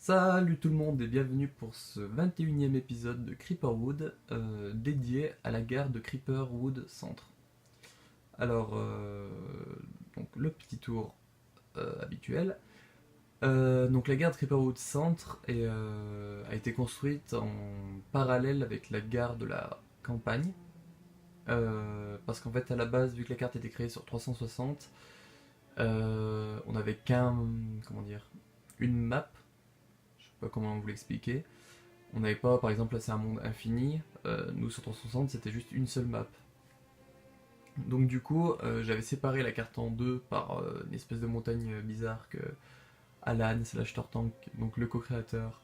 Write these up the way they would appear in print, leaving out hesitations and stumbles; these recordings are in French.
Salut tout le monde et bienvenue pour ce 21e épisode de Creeperwood dédié à la gare de Creeperwood Centre. Alors, donc le petit tour habituel. Donc la gare de Creeperwood Centre a été construite en parallèle avec la gare de la campagne. Parce qu'en fait à la base, vu que la carte était créée sur 360, on avait comment dire, une map, je sais pas comment vous l'expliquer. On n'avait pas, par exemple, là c'est un monde infini. Nous sur 360 c'était juste une seule map. Donc du coup, j'avais séparé la carte en deux par une espèce de montagne bizarre que Alan slash Tortank, donc le co-créateur,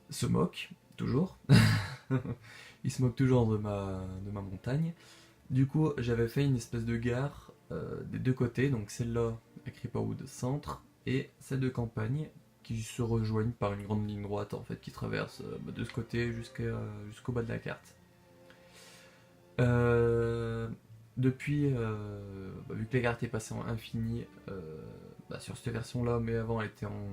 se moque, toujours. Il se moque toujours de ma montagne. Du coup, j'avais fait une espèce de gare des deux côtés, donc celle-là à Creeperwood Centre et celle de campagne, qui se rejoignent par une grande ligne droite en fait qui traverse de ce côté jusqu'au bas de la carte. Euh, Vu que la carte est passée en infini sur cette version-là, mais avant elle était en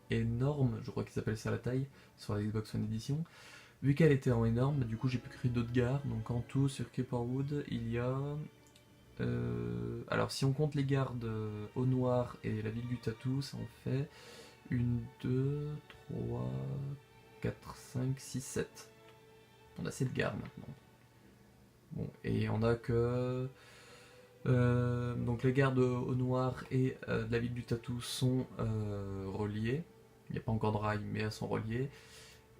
énorme, je crois qu'ils s'appellent ça la taille, sur la Xbox One Edition. Vu qu'elle était en énorme, du coup j'ai pu créer d'autres gares. Donc en tout sur Creeperwood, il y a alors si on compte les gares de Au Noir et la ville du Tatou, ça en fait une, 2, 3, 4, 5, 6, 7. On a 7 gares maintenant. Bon, et on a que donc les gares de Au Noir et de la ville du Tatou sont reliées. Il n'y a pas encore de rail, mais elles sont reliées.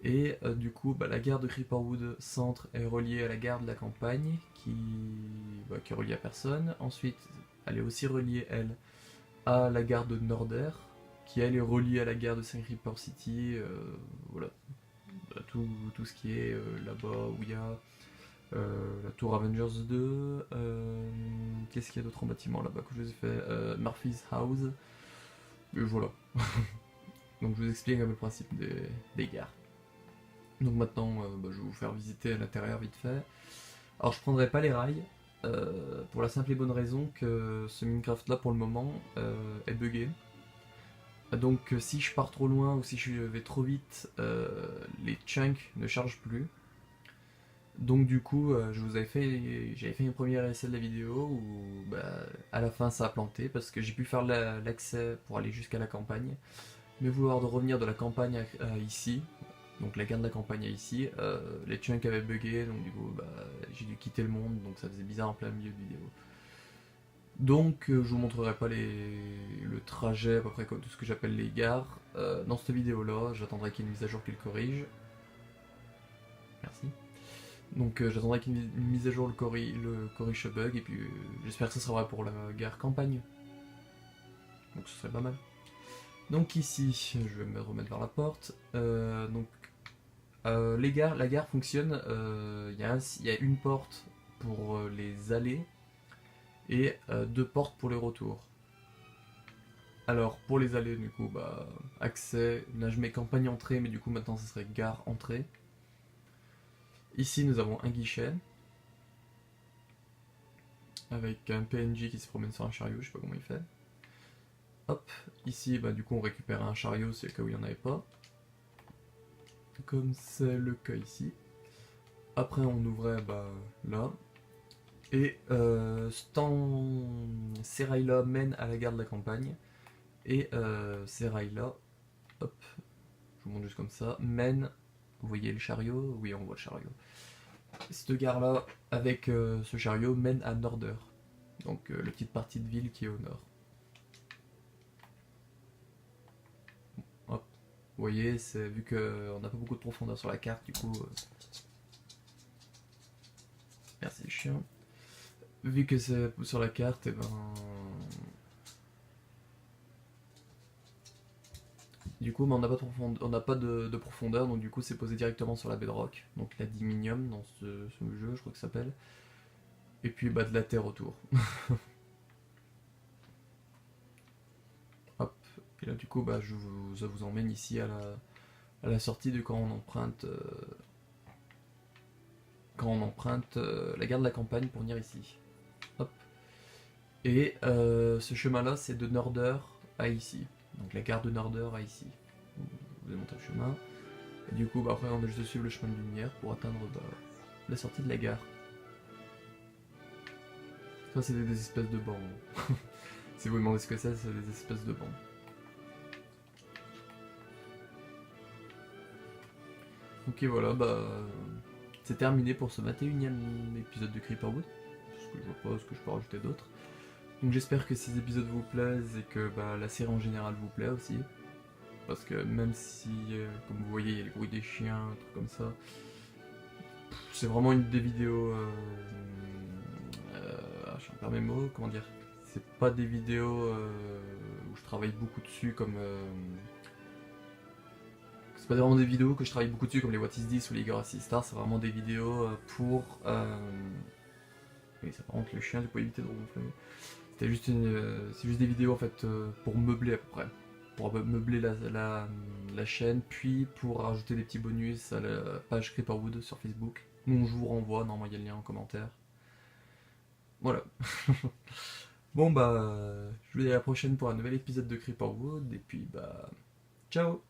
Et du coup, la gare de Creeperwood Centre est reliée à la gare de la campagne, qui est reliée à personne. Ensuite, elle est aussi reliée, elle, à la gare de Norder, qui elle est reliée à la gare de Saint Creeper City. Voilà, tout ce qui est là-bas où il y a la tour Avengers 2. Qu'est-ce qu'il y a d'autre en bâtiment là-bas que je vous ai fait Murphy's House. Et voilà. Donc je vous explique un peu le principe des gares. Donc maintenant, je vais vous faire visiter à l'intérieur vite fait. Alors je prendrai pas les rails, pour la simple et bonne raison que ce Minecraft là pour le moment est buggé. Donc si je pars trop loin ou si je vais trop vite, les chunks ne chargent plus. Donc du coup, j'avais fait un premier essai de la vidéo où à la fin ça a planté parce que j'ai pu faire l'accès pour aller jusqu'à la campagne. Mais vouloir de revenir de la campagne à ici, donc la gare de la campagne à ici, les chunks avaient bugué, donc du coup j'ai dû quitter le monde, donc ça faisait bizarre en plein milieu de vidéo. Donc je vous montrerai pas le trajet à peu près comme tout ce que j'appelle les gares dans cette vidéo là, j'attendrai qu'il y ait une mise à jour qui le corrige. Merci. Donc j'attendrai qu'il y ait une mise à jour le corrige ce bug, et puis j'espère que ça sera vrai pour la gare campagne. Donc ce serait pas mal. Donc ici, je vais me remettre vers la porte. La gare fonctionne. Il y a une porte pour les allées et deux portes pour les retours. Alors pour les allées, du coup, accès. Là je mets campagne entrée, mais du coup maintenant ça serait gare entrée. Ici nous avons un guichet avec un PNJ qui se promène sur un chariot, je sais pas comment il fait. Hop, ici du coup on récupère un chariot, c'est le cas où il n'y en avait pas. Comme c'est le cas ici. Après on ouvrait là. Et ces rails-là mènent à la gare de la campagne. Et ces rails-là, hop, je vous montre juste comme ça, mènent, vous voyez le chariot? Oui, on voit le chariot. Cette gare-là, avec ce chariot, mène à Norder. Donc la petite partie de ville qui est au nord. Hop, vous voyez, vu qu'on n'a pas beaucoup de profondeur sur la carte, du coup... merci le chien. Vu que c'est sur la carte, et du coup, on n'a pas de profondeur, donc du coup, c'est posé directement sur la bedrock, donc la diminium dans ce jeu, je crois que ça s'appelle. Et puis de la terre autour. Hop. Et là, du coup, ça vous emmène ici à la sortie de quand on emprunte la gare de la campagne pour venir ici. Hop. Et ce chemin-là, c'est de Norder à ici. Donc la gare de Norder à ici. vous avez monté le chemin. Et du coup, bah, après, on a juste à suivre le chemin de lumière pour atteindre la sortie de la gare. Ça, c'est des espèces de bancs. Si vous vous demandez ce que c'est des espèces de bancs. Ok, voilà, bah. C'est terminé pour ce 21e épisode de Creeperwood. Parce que je vois pas ce que je peux rajouter d'autre. Donc j'espère que ces épisodes vous plaisent et que bah, la série en général vous plaît aussi. Parce que même si, comme vous voyez, il y a le bruit des chiens, un truc comme ça, c'est vraiment une des vidéos. Je perds mes mots, comment dire. C'est pas des vidéos où je travaille beaucoup dessus comme. C'est pas vraiment des vidéos que je travaille beaucoup dessus comme les What Is This ou les Legacy Stars, c'est vraiment des vidéos pour. Oui, ça par contre, le chien, j'ai pas évité de ronfler. C'est juste des vidéos en fait pour meubler à peu près. Pour meubler la chaîne, puis pour rajouter des petits bonus à la page Creeperwood sur Facebook. Donc je vous renvoie, normalement il y a le lien en commentaire. Voilà. Bon bah, je vous dis à la prochaine pour un nouvel épisode de Creeperwood, et puis bah, ciao.